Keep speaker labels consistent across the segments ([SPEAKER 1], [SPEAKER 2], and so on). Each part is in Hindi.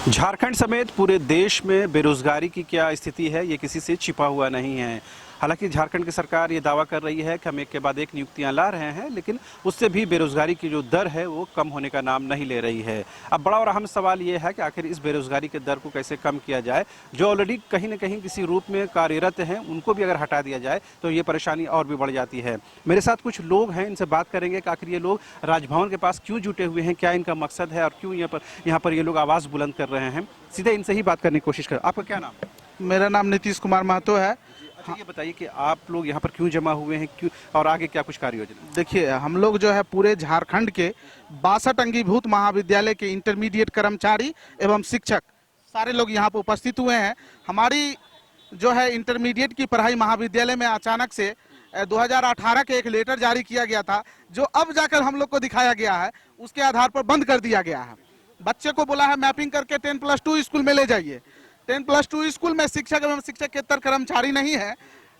[SPEAKER 1] झारखंड समेत पूरे देश में बेरोजगारी की क्या स्थिति है, ये किसी से छिपा हुआ नहीं है। हालांकि झारखंड की सरकार ये दावा कर रही है कि हम एक के बाद एक नियुक्तियां ला रहे हैं, लेकिन उससे भी बेरोजगारी की जो दर है वो कम होने का नाम नहीं ले रही है। अब बड़ा और अहम सवाल ये है कि आखिर इस बेरोजगारी के दर को कैसे कम किया जाए। जो ऑलरेडी कहीं ना कहीं किसी रूप में कार्यरत हैं, उनको भी अगर हटा दिया जाए तो ये परेशानी और भी बढ़ जाती है। मेरे साथ कुछ लोग हैं, इनसे बात करेंगे कि आखिर ये लोग राजभवन के पास क्यों जुटे हुए हैं, क्या इनका मकसद है और क्यों यहाँ पर ये लोग आवाज़ बुलंद कर रहे हैं। सीधे इनसे ही बात करने की कोशिश कर। आपका क्या नाम है?
[SPEAKER 2] मेरा नाम नीतीश कुमार महतो है।
[SPEAKER 1] अच्छा, ये बताइए कि आप लोग यहाँ पर क्यों जमा हुए हैं, क्यों और आगे क्या कुछ कार्य योजना?
[SPEAKER 2] देखिए, हम लोग जो है पूरे झारखंड के 62 अंगीभूत महाविद्यालय के इंटरमीडिएट कर्मचारी एवं शिक्षक सारे लोग यहाँ पर उपस्थित हुए हैं। हमारी जो है इंटरमीडिएट की पढ़ाई महाविद्यालय में अचानक से 2018 के एक लेटर जारी किया गया था, जो अब जाकर हम लोग को दिखाया गया है, उसके आधार पर बंद कर दिया गया है। बच्चे को बोला है मैपिंग करके 10+2 स्कूल में ले जाइए। 10+2 स्कूल में शिक्षक एवं शिक्षकेतर कर्मचारी नहीं है,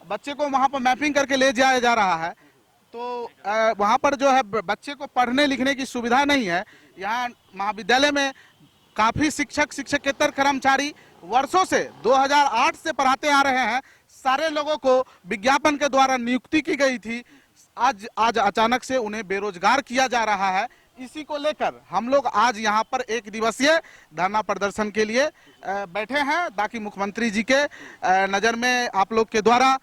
[SPEAKER 2] बच्चे को वहां पर मैपिंग करके ले जाया जा रहा है। तो वहां पर जो है बच्चे को पढ़ने लिखने की सुविधा नहीं है। यहाँ महाविद्यालय में काफी शिक्षक शिक्षकेतर कर्मचारी वर्षों से 2008 से पढ़ाते आ रहे हैं। सारे लोगों को विज्ञापन के द्वारा नियुक्ति की गई थी। आज अचानक से उन्हें बेरोजगार किया जा रहा है। इसी को लेकर हम लोग आज यहाँ पर एक दिवसीय धरना प्रदर्शन के लिए बैठे हैं, ताकि मुख्यमंत्री जी के नज़र में आप लोग के द्वारा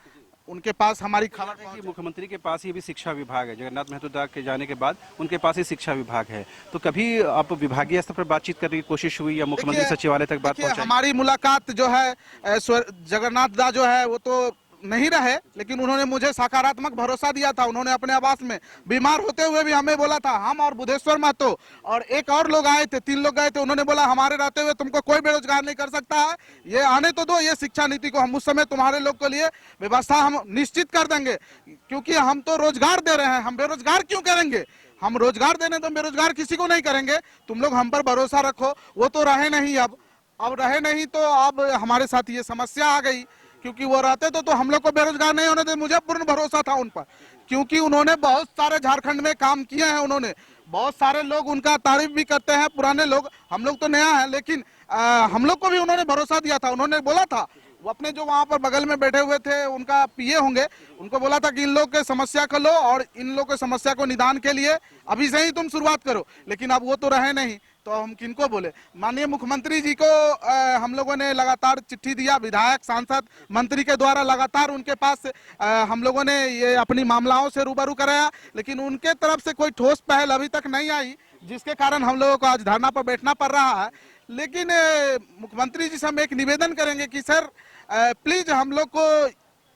[SPEAKER 2] उनके पास हमारी खबर पहुंचे।
[SPEAKER 1] मुख्यमंत्री के पास ही भी शिक्षा विभाग है, जगन्नाथ महतो दा के जाने के बाद उनके पास ही शिक्षा विभाग है। तो कभी आप विभागीय स्तर पर बातचीत करने की कोशिश हुई या मुख्यमंत्री सचिवालय तक बात पहुंचाई?
[SPEAKER 2] हमारी मुलाकात जो है जगन्नाथ दा जो है वो तो नहीं रहे, लेकिन उन्होंने मुझे सकारात्मक भरोसा दिया था। उन्होंने अपने आवास में बीमार होते हुए भी हमें बोला था, हम और बुधेश्वर महतो और एक और लोग आए थे, 3 लोग गए थे। उन्होंने बोला हमारे रहते हुए तुमको कोई बेरोजगार नहीं कर सकता है, ये आने तो दो, ये शिक्षा नीति को हम उस समय तुम्हारे लोग के लिए व्यवस्था हम निश्चित कर देंगे, क्योंकि हम तो रोजगार दे रहे हैं, हम बेरोजगार क्यों करेंगे? हम रोजगार देने तो बेरोजगार किसी को नहीं करेंगे। तुम लोग हम पर भरोसा रखो। वो तो रहे नहीं, अब रहे नहीं तो अब हमारे साथ ये समस्या आ गई, क्योंकि वो रहते तो हम लोग को बेरोजगार नहीं होने दे। मुझे पूर्ण भरोसा था उन पर, क्योंकि उन्होंने बहुत सारे झारखंड में काम किए हैं। उन्होंने बहुत सारे लोग उनका तारीफ भी करते हैं, पुराने लोग। हम लोग तो नया है, लेकिन हम लोग को भी उन्होंने भरोसा दिया था। उन्होंने बोला था, वो अपने जो वहाँ पर बगल में बैठे हुए थे, उनका पीए होंगे, उनको बोला था कि इन लोग के समस्या को लो और इन लोग के समस्या को निदान के लिए अभी से ही तुम शुरुआत करो। लेकिन अब वो तो रहे नहीं, तो हम किनको बोले? माननीय मुख्यमंत्री जी को हम लोगों ने लगातार चिट्ठी दिया, विधायक सांसद मंत्री के द्वारा लगातार उनके पास हम लोगों ने ये अपनी मामलाओं से रूबरू कराया, लेकिन उनके तरफ से कोई ठोस पहल अभी तक नहीं आई, जिसके कारण हम लोगों को आज धरना पर बैठना पड़ रहा है। लेकिन मुख्यमंत्री जी से हम एक निवेदन करेंगे कि सर प्लीज हम लोग को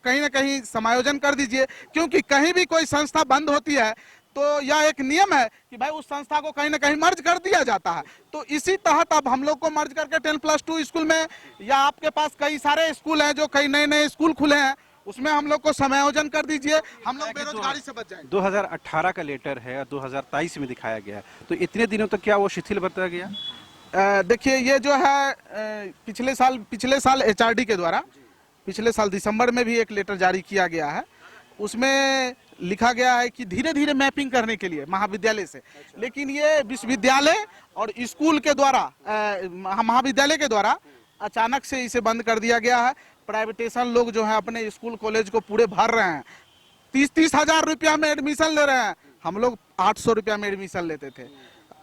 [SPEAKER 2] कहीं ना कहीं समायोजन कर दीजिए, क्योंकि कहीं भी कोई संस्था बंद होती है तो यह एक नियम है कि भाई उस संस्था को कहीं ना कहीं मर्ज कर दिया जाता है। तो इसी तहत अब हम लोग को मर्ज करके 10+2 स्कूल में, या आपके पास कई सारे स्कूल हैं जो कई नए नए स्कूल खुले हैं, उसमें हम लोग को समायोजन कर दीजिए, हम लोग बेरोजगारी से बच जाएंगे।
[SPEAKER 1] 2018 का लेटर है, 2023 में दिखाया गया है, तो इतने दिनों तक क्या वो शिथिल बरता गया?
[SPEAKER 2] देखिए, ये जो है पिछले साल एचआरडी के द्वारा पिछले साल दिसंबर में भी एक लेटर जारी किया गया है। उसमें लिखा गया है कि धीरे धीरे मैपिंग करने के लिए महाविद्यालय से, लेकिन ये विश्वविद्यालय और स्कूल के द्वारा महाविद्यालय के द्वारा अचानक से इसे बंद कर दिया गया है। प्राइवेटेशन लोग जो है अपने स्कूल कॉलेज को पूरे भर रहे हैं, 30-30 हजार रुपया में एडमिशन ले रहे हैं। हम लोग 800 रुपया में एडमिशन लेते थे।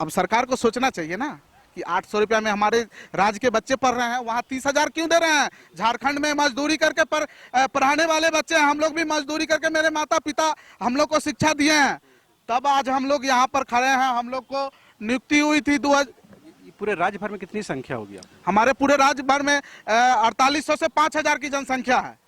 [SPEAKER 2] अब सरकार को सोचना चाहिए ना कि 800 रुपया में हमारे राज्य के बच्चे पढ़ रहे हैं, वहाँ 30 हजार क्यों दे रहे हैं? झारखंड में मजदूरी करके पढ़ाने वाले बच्चे हैं। हम लोग भी मजदूरी करके, मेरे माता पिता हम लोग को शिक्षा दिए हैं, तब आज हम लोग यहाँ पर खड़े हैं। हम लोग को नियुक्ति हुई थी
[SPEAKER 1] पूरे राज्य भर में कितनी संख्या होगी?
[SPEAKER 2] हमारे पूरे राज्य भर में 4800 से 5000 की जनसंख्या है।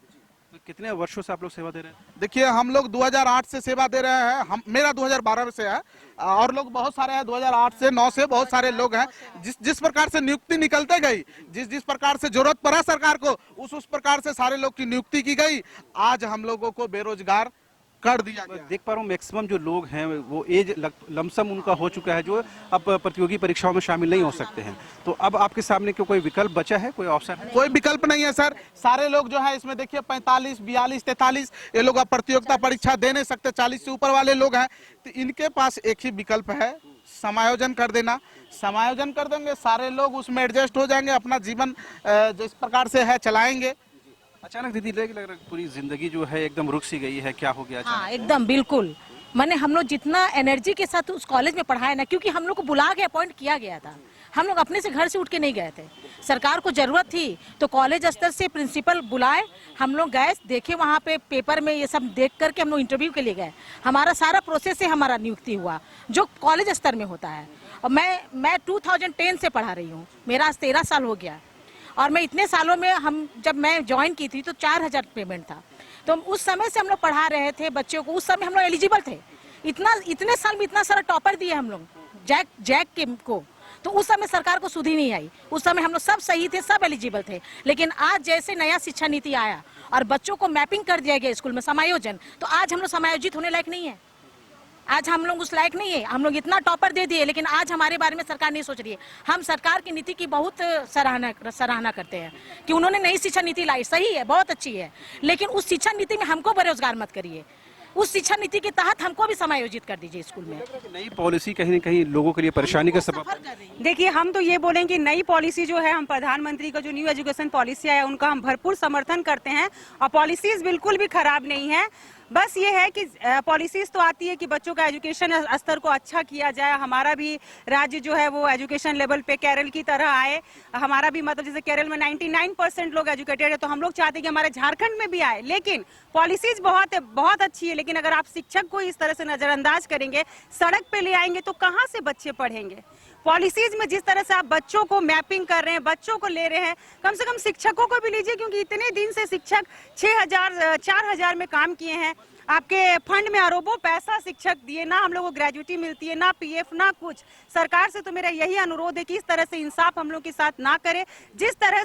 [SPEAKER 1] तो कितने वर्षों से आप लोग सेवा दे रहे हैं?
[SPEAKER 2] देखिए, हम लोग 2008 से सेवा दे रहे हैं। मेरा 2012 से है, और लोग बहुत सारे हैं 2008 से 9 से बहुत सारे लोग हैं। जिस प्रकार से नियुक्ति निकलते गई, जिस प्रकार से जरूरत पड़ा सरकार को, उस प्रकार से सारे लोग की नियुक्ति की गई। आज हम लोगों को बेरोजगार कर दिया गया।
[SPEAKER 1] देख पा रहा हूँ मैक्सिमम जो लोग हैं वो एज लमसम उनका हो चुका है, जो अब प्रतियोगी परीक्षाओं में शामिल नहीं हो सकते हैं। तो अब आपके सामने कोई विकल्प बचा है, कोई ऑप्शन है?
[SPEAKER 2] कोई विकल्प नहीं है सर। सारे लोग जो है इसमें देखिए 45, 42, 43 ये लोग अब प्रतियोगिता परीक्षा दे नहीं सकते। 40 से ऊपर वाले लोग हैं, तो इनके पास एक ही विकल्प है, समायोजन कर देना। समायोजन कर देंगे, सारे लोग उसमें एडजस्ट हो जाएंगे, अपना जीवन जिस प्रकार से है चलाएंगे।
[SPEAKER 1] अचानक दीदी लग रहा है पूरी जिंदगी जो है एकदम रुक सी गई है, क्या हो गया
[SPEAKER 3] हाँ
[SPEAKER 1] अचानक?
[SPEAKER 3] एकदम बिल्कुल। मैंने हम लोग जितना एनर्जी के साथ उस कॉलेज में पढ़ाया ना, क्योंकि हम लोग को बुला के अपॉइंट किया गया था, हम लोग अपने से घर से उठ के नहीं गए थे। सरकार को जरूरत थी तो कॉलेज स्तर से प्रिंसिपल बुलाए, हम लोग गए, देखे वहाँ पे पेपर में ये सब देख करके हम लोग इंटरव्यू के लिए गए। हमारा सारा प्रोसेस से हमारा नियुक्ति हुआ जो कॉलेज स्तर में होता है। और मैं 2010 से पढ़ा रही हूँ, मेरा आज 13 साल हो गया। और मैं इतने सालों में जब मैं ज्वाइन की थी तो 4000 पेमेंट था। तो उस समय से हम लोग पढ़ा रहे थे बच्चों को, उस समय हम लोग एलिजिबल थे। इतने साल में इतना सारा टॉपर दिए हम लोग जैक के को, तो उस समय सरकार को सुध ही नहीं आई। उस समय हम लोग सब सही थे, सब एलिजिबल थे। लेकिन आज जैसे नया शिक्षा नीति आया और बच्चों को मैपिंग कर दिया गया स्कूल में समायोजन, तो आज हम लोग समायोजित होने लायक नहीं है। आज हम लोग उस लायक नहीं है। हम लोग इतना टॉपर दे दिए, लेकिन आज हमारे बारे में सरकार नहीं सोच रही है। हम सरकार की नीति की बहुत सराहना करते हैं कि उन्होंने नई शिक्षा नीति लाई, सही है, बहुत अच्छी है। लेकिन उस शिक्षा नीति में हमको बेरोजगार मत करिए, उस शिक्षा नीति के तहत हमको भी समायोजित कर दीजिए स्कूल में।
[SPEAKER 1] नई पॉलिसी कहीं न कहीं लोगों के लिए परेशानी का सबब है।
[SPEAKER 4] देखिए, हम तो ये बोलेंगे कि नई पॉलिसी जो है, हम प्रधानमंत्री का जो न्यू एजुकेशन पॉलिसी है उनका हम भरपूर समर्थन करते हैं। और पॉलिसीज बिल्कुल भी खराब नहीं है। बस ये है कि पॉलिसीज तो आती है कि बच्चों का एजुकेशन स्तर को अच्छा किया जाए। हमारा भी राज्य जो है वो एजुकेशन लेवल पे केरल की तरह आए। हमारा भी मतलब जैसे केरल में 99% लोग एजुकेटेड है, तो हम लोग चाहते हैं कि हमारे झारखंड में भी आए। लेकिन पॉलिसीज बहुत अच्छी है, लेकिन अगर आप शिक्षक को इस तरह से नजरअंदाज करेंगे, सड़क पे ले आएंगे, तो कहाँ से बच्चे पढ़ेंगे? पॉलिसीज में जिस तरह से आप बच्चों को मैपिंग कर रहे हैं, बच्चों को ले रहे हैं, कम से कम शिक्षकों को भी लीजिए, क्योंकि इतने दिन से शिक्षक 4000 में काम किए हैं। आपके फंड में अरबों पैसा शिक्षक दिए, ना हम लोग को ग्रेजुटी मिलती है, ना पीएफ, ना कुछ। सरकार से तो मेरा यही अनुरोध है कि इस तरह से इंसाफ हम लोग के साथ ना करे। जिस तरह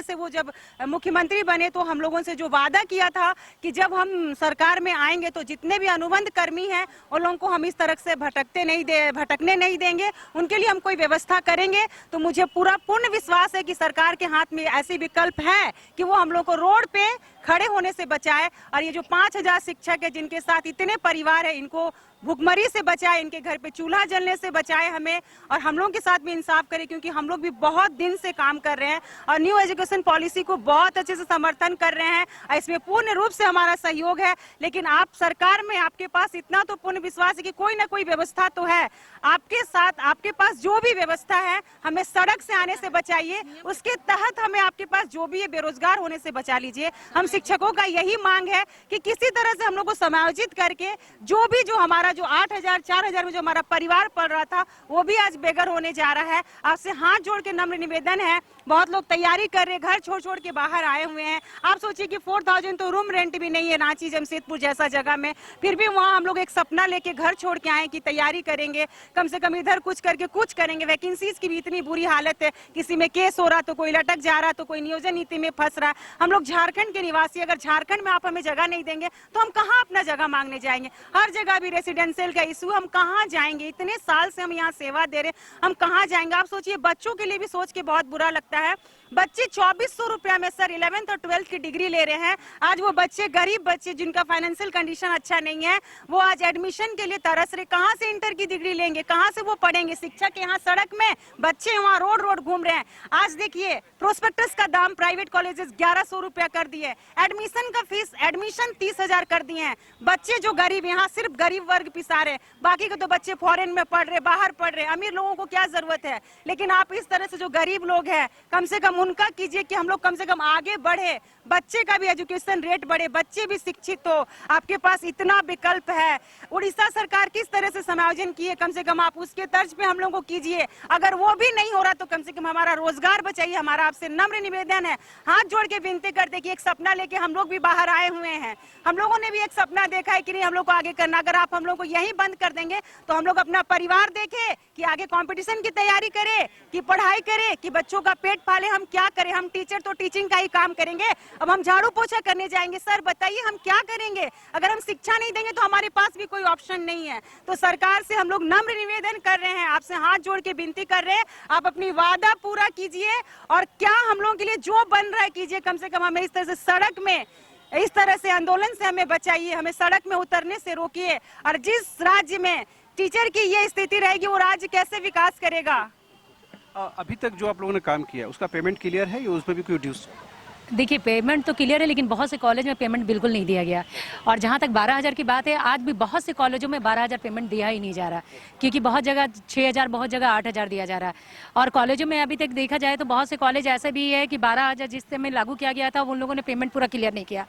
[SPEAKER 4] से वो जब मुख्यमंत्री बने तो हम लोगों से जो वादा किया था कि जब हम सरकार में आएंगे तो जितने भी अनुबंध कर्मी हैं उन लोगों को हम इस तरह से भटकने नहीं देंगे, उनके लिए हम कोई व्यवस्था करेंगे। तो मुझे पूर्ण विश्वास है कि सरकार के हाथ में ऐसी विकल्प है कि वो हम लोग को रोड पे खड़े होने से बचाए। और ये जो 5000 शिक्षक है जिनके साथ इतने परिवार है, इनको भुखमरी से बचाए, इनके घर पे चूल्हा जलने से बचाए हमें, और हम लोगों के साथ भी इंसाफ करे, क्योंकि हम लोग भी बहुत दिन से काम कर रहे हैं और न्यू एजुकेशन पॉलिसी को बहुत अच्छे से समर्थन कर रहे हैं और इसमें पूर्ण रूप से हमारा सहयोग है। लेकिन आप सरकार में, आपके पास इतना तो पूर्ण विश्वास है कि कोई ना कोई व्यवस्था तो है आपके साथ। आपके पास जो भी व्यवस्था है, हमें सड़क से आने से बचाइए, उसके तहत हमें आपके पास जो भी है बेरोजगार होने से बचा लीजिए। हम शिक्षकों का यही मांग है कि किसी तरह से हम लोग को समायोजित करके जो हमारा जो 8000 4000 में जो हमारा परिवार पढ़ रहा था, वो भी आज बेघर होने जा रहा है। आपसे हाथ जोड़ के नम्र निवेदन है, बहुत लोग तैयारी कर रहे हैं, घर छोड़ के बाहर आए हुए हैं। आप सोचिए कि 4000 तो रूम रेंट भी नहीं है रांची जमशेदपुर जैसा जगह में, फिर भी वहाँ हम लोग एक सपना लेके घर छोड़ के आए कि तैयारी करेंगे, कम से कम इधर कुछ करके कुछ करेंगे। वैकेंसीज की भी इतनी बुरी हालत है, किसी में केस हो रहा तो कोई लटक जा रहा, तो कोई नियोजन नीति में फंस रहा। हम लोग झारखंड के निवासी, अगर झारखंड में आप हमें जगह नहीं देंगे तो हम कहाँ अपना जगह मांगने जाएंगे? हर जगह भी रेसिडेंशियल का इशू, हम कहाँ जाएंगे? इतने साल से हम यहाँ सेवा दे रहे, हम कहाँ जाएंगे? आप सोचिए, बच्चों के लिए भी सोच के बहुत बुरा लगता है। बच्चे 2400 रुपया में सर 11th और 12th की डिग्री ले रहे हैं। आज वो बच्चे, गरीब बच्चे जिनका फाइनेंशियल कंडीशन अच्छा नहीं है, वो आज एडमिशन के लिए तरस रहे। कहाँ से इंटर की डिग्री लेंगे? कहाँ से वो पढ़ेंगे? शिक्षक यहाँ सड़क में, बच्चे वहाँ रोड घूम रहे हैं। आज देखिए, प्रोस्पेक्टस का दाम प्राइवेट कॉलेजेस 1100 रुपया कर दिए, एडमिशन का फीस, एडमिशन 30,000 कर दिए हैं। बच्चे जो गरीब, यहाँ सिर्फ गरीब वर्ग पिसा रहे, बाकी के तो बच्चे फॉरेन में पढ़ रहे, बाहर पढ़ रहे। अमीर लोगों को क्या जरूरत है? लेकिन आप इस तरह से जो गरीब लोग हैं, कम से कम उनका कीजिए कि हम लोग कम से कम आगे बढ़े, बच्चे का भी एजुकेशन रेट बढ़े, बच्चे भी शिक्षित हो। आपके पास इतना विकल्प है। उड़ीसा सरकार किस तरह से समायोजन किए, कम से कम आप उसके तर्ज पे हम लोगों को कीजिए। अगर वो भी नहीं हो रहा तो कम से कम हमारा रोजगार बचाइए। हमारा आपसे नम्र निवेदन है, हाथ जोड़ के विनती करते कि एक सपना लेके हम लोग भी बाहर आए हुए हैं। हम लोगों ने भी एक सपना देखा है कि नहीं, हम लोग को आगे करना। अगर आप हम लोग को यही बंद कर देंगे तो हम लोग अपना परिवार देखे कि आगे कंपटीशन की तैयारी करे, कि पढ़ाई करे, कि बच्चों का पेट पाले। हम क्या करें? हम टीचर तो टीचिंग का ही काम करेंगे, अब हम झाड़ू पोछा करने जाएंगे। सर बताइए हम क्या करेंगे? अगर हम शिक्षा नहीं देंगे तो हमारे पास भी कोई ऑप्शन नहीं है। तो सरकार से हम लोग नम्र निवेदन कर रहे हैं, आपसे हाथ जोड़ के विनती कर रहे हैं, आप अपनी वादा पूरा कीजिए और क्या हम लोगों के लिए जो बन रहा है कीजिए। कम से कम हमें इस तरह से सड़क में, इस तरह से आंदोलन से हमें बचाइए, हमें सड़क में उतरने से रोकिए। और जिस राज्य में टीचर की ये स्थिति रहेगी, वो राज्य कैसे विकास करेगा?
[SPEAKER 1] अभी तक जो आप लोगों ने काम किया उसका पेमेंट क्लियर है या उसमें भी कोई ड्यूज?
[SPEAKER 5] देखिए, पेमेंट तो क्लियर है, लेकिन बहुत से कॉलेज में पेमेंट बिल्कुल नहीं दिया गया। और जहाँ तक 12,000 की बात है, आज भी बहुत से कॉलेजों में 12,000 पेमेंट दिया ही नहीं जा रहा, क्योंकि बहुत जगह 6,000, बहुत जगह 8,000 दिया जा रहा है। और कॉलेजों में अभी तक देखा जाए तो बहुत से कॉलेज ऐसे भी है कि 12,000 जिस समय लागू किया गया था उन लोगों ने पेमेंट पूरा क्लियर नहीं किया।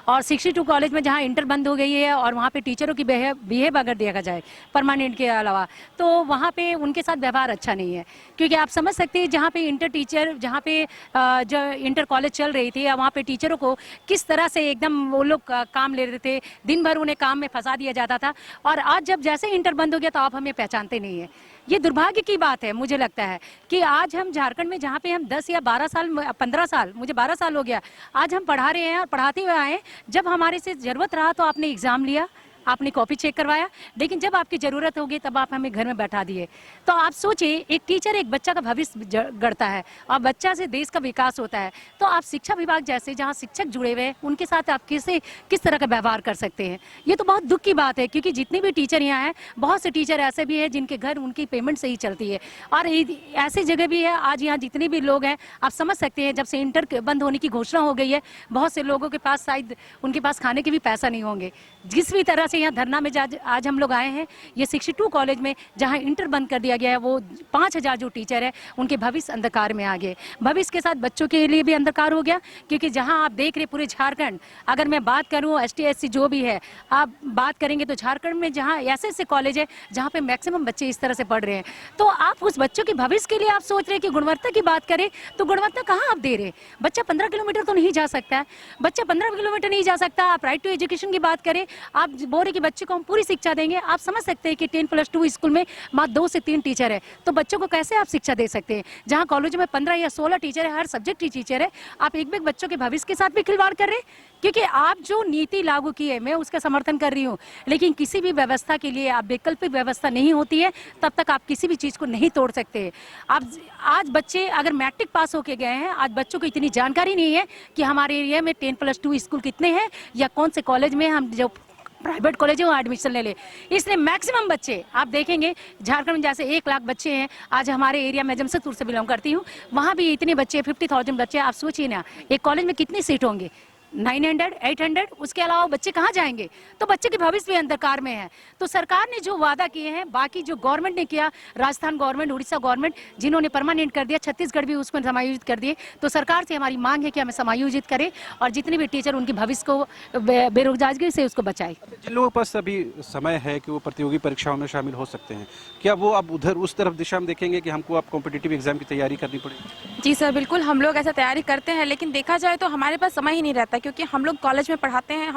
[SPEAKER 5] और 62 कॉलेज में जहाँ इंटर बंद हो गई है और वहाँ पर टीचरों की बिहेव अगर देखा जाए परमानेंट के अलावा, तो वहाँ पर उनके साथ व्यवहार अच्छा नहीं है। क्योंकि आप समझ सकते हैं जहाँ पे इंटर टीचर, जहाँ पे जो इंटर कॉलेज चल रही थी, वहाँ पे टीचरों को किस तरह से एकदम वो लोग काम ले रहे थे, दिन भर उन्हें काम में फंसा दिया जाता था। और आज जब जैसे इंटर बंद हो गया तो आप हमें पहचानते नहीं है। ये दुर्भाग्य की बात है। मुझे लगता है कि आज हम झारखंड में जहाँ पे हम 10 या 12 साल, 15 साल, मुझे 12 साल हो गया, आज हम पढ़ा रहे हैं और पढ़ाते हुए आए। जब हमारे से जरूरत रहा तो आपने एग्जाम लिया, आपने कॉपी चेक करवाया, लेकिन जब आपकी ज़रूरत होगी तब आप हमें घर में बैठा दिए। तो आप सोचिए, एक टीचर एक बच्चा का भविष्य गढ़ता है और बच्चा से देश का विकास होता है। तो आप शिक्षा विभाग जैसे जहां शिक्षक जुड़े हुए हैं उनके साथ आप किस तरह का व्यवहार कर सकते हैं? ये तो बहुत दुख की बात है, क्योंकि जितने भी टीचर यहाँ हैं, बहुत से टीचर ऐसे भी हैं जिनके घर उनकी पेमेंट से ही चलती है। और ऐसी जगह भी है, आज यहाँ जितने भी लोग हैं, आप समझ सकते हैं, जब से इंटर बंद होने की घोषणा हो गई है, बहुत से लोगों के पास शायद उनके पास खाने के भी पैसा नहीं होंगे। जिस भी तरह से यहाँ धरना में आज हम लोग आए हैं, ये 62 कॉलेज में जहाँ इंटर बंद कर दिया गया है, वो 5,000 जो टीचर है उनके भविष्य अंधकार में आ गए। भविष्य के साथ बच्चों के लिए भी अंधकार हो गया, क्योंकि जहाँ आप देख रहे पूरे झारखंड, अगर मैं बात करूँ ST SC जो भी है, आप बात करेंगे तो झारखंड में जहाँ ऐसे कॉलेज है जहाँ पे मैक्सिमम बच्चे इस तरह से पढ़ रहे हैं, तो आप उस बच्चों के भविष्य के लिए आप सोच रहे हैं कि गुणवत्ता की बात करें, तो गुणवत्ता कहाँ आप दे रहे? बच्चा 15 किलोमीटर तो नहीं जा सकता है, बच्चा 15 किलोमीटर नहीं जा सकता। आप राइट टू एजुकेशन की बात करें, आप बोल रहे कि बच्चे को हम पूरी शिक्षा देंगे। आप समझ सकते हैं कि 10+2 स्कूल में मात्र 2 से 3 टीचर है, तो बच्चों को कैसे आप शिक्षा दे सकते हैं? जहां कॉलेज में 15 या 16 टीचर है, हर सब्जेक्ट की टीचर है, आप एक बच्चों के भविष्य के साथ भी खिलवाड़ कर रहे हैं। क्योंकि आप जो नीति लागू की है, मैं उसका समर्थन कर रही हूँ, लेकिन किसी भी व्यवस्था के लिए आप वैकल्पिक व्यवस्था नहीं होती है, तब तक आप किसी भी चीज को नहीं तोड़ सकते। आप आज बच्चे अगर मैट्रिक पास होके गए हैं, आज बच्चों को इतनी जानकारी नहीं है कि हमारे एरिया में 10+2 स्कूल कितने हैं या कौन से कॉलेज में हम जो प्राइवेट कॉलेज है वो एडमिशन ले ले। इसलिए मैक्सिमम बच्चे आप देखेंगे, झारखंड में जैसे 1 लाख बच्चे हैं, आज हमारे एरिया में जमशेदपुर से बिलोंग करती हूँ, वहाँ भी इतने बच्चे 50,000 बच्चे। आप सोचिए ना, एक कॉलेज में कितनी सीट होंगे? 900, 800, उसके अलावा बच्चे कहाँ जाएंगे? तो बच्चे के भविष्य भी अंधकार में है। तो सरकार ने जो वादा किए हैं, बाकी जो गवर्नमेंट ने किया, राजस्थान गवर्नमेंट, उड़ीसा गवर्नमेंट, जिन्होंने परमानेंट कर दिया, छत्तीसगढ़ भी उसको समायोजित कर दिए, तो सरकार से हमारी मांग है कि हमें समायोजित करें और जितने भी टीचर उनके भविष्य को बेरोजगारी से उसको बचाए।
[SPEAKER 1] जिन लोगों के पास अभी समय है कि वो प्रतियोगी परीक्षाओं में शामिल हो सकते हैं, क्या वो अब उधर उस तरफ दिशा में देखेंगे कि हमको अब कॉम्पिटिटिव एग्जाम की तैयारी करनी पड़ेगी?
[SPEAKER 6] जी सर, बिल्कुल हम लोग ऐसा तैयारी करते हैं, लेकिन देखा जाए तो हमारे पास समय ही नहीं रहता, क्योंकि हम लोग कॉलेज में पढ़ाते हैं।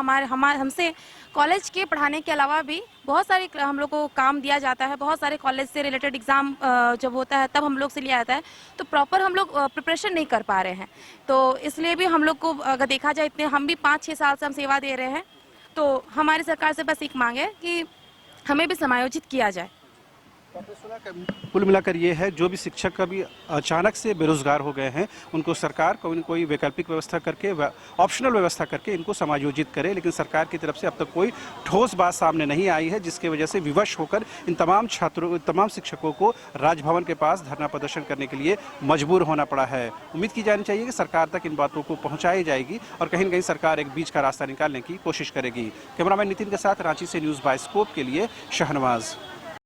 [SPEAKER 6] हमसे कॉलेज के पढ़ाने के अलावा भी बहुत सारे हम लोग को काम दिया जाता है। बहुत सारे कॉलेज से रिलेटेड एग्ज़ाम जब होता है तब हम लोग से लिया जाता है, तो प्रॉपर हम लोग प्रिपरेशन नहीं कर पा रहे हैं। तो इसलिए भी हम लोग को अगर देखा जाए, इतने हम भी 5-6 साल से हम सेवा दे रहे हैं, तो हमारी सरकार से बस एक मांग है कि हमें भी समायोजित किया जाए।
[SPEAKER 1] कुल मिलाकर ये है, जो भी शिक्षक कभी अचानक से बेरोजगार हो गए हैं, उनको सरकार कोई न कोई वैकल्पिक व्यवस्था करके, ऑप्शनल व्यवस्था करके इनको समायोजित करे, लेकिन सरकार की तरफ से अब तक कोई ठोस बात सामने नहीं आई है, जिसकी वजह से विवश होकर इन तमाम शिक्षकों को राजभवन के पास धरना प्रदर्शन करने के लिए मजबूर होना पड़ा है। उम्मीद की जानी चाहिए कि सरकार तक इन बातों को पहुँचाई जाएगी और कहीं न कहीं सरकार एक बीच का रास्ता निकालने की कोशिश करेगी। कैमरामैन नितिन के साथ रांची से न्यूज़ बाय स्कोप के लिए शहनवाज।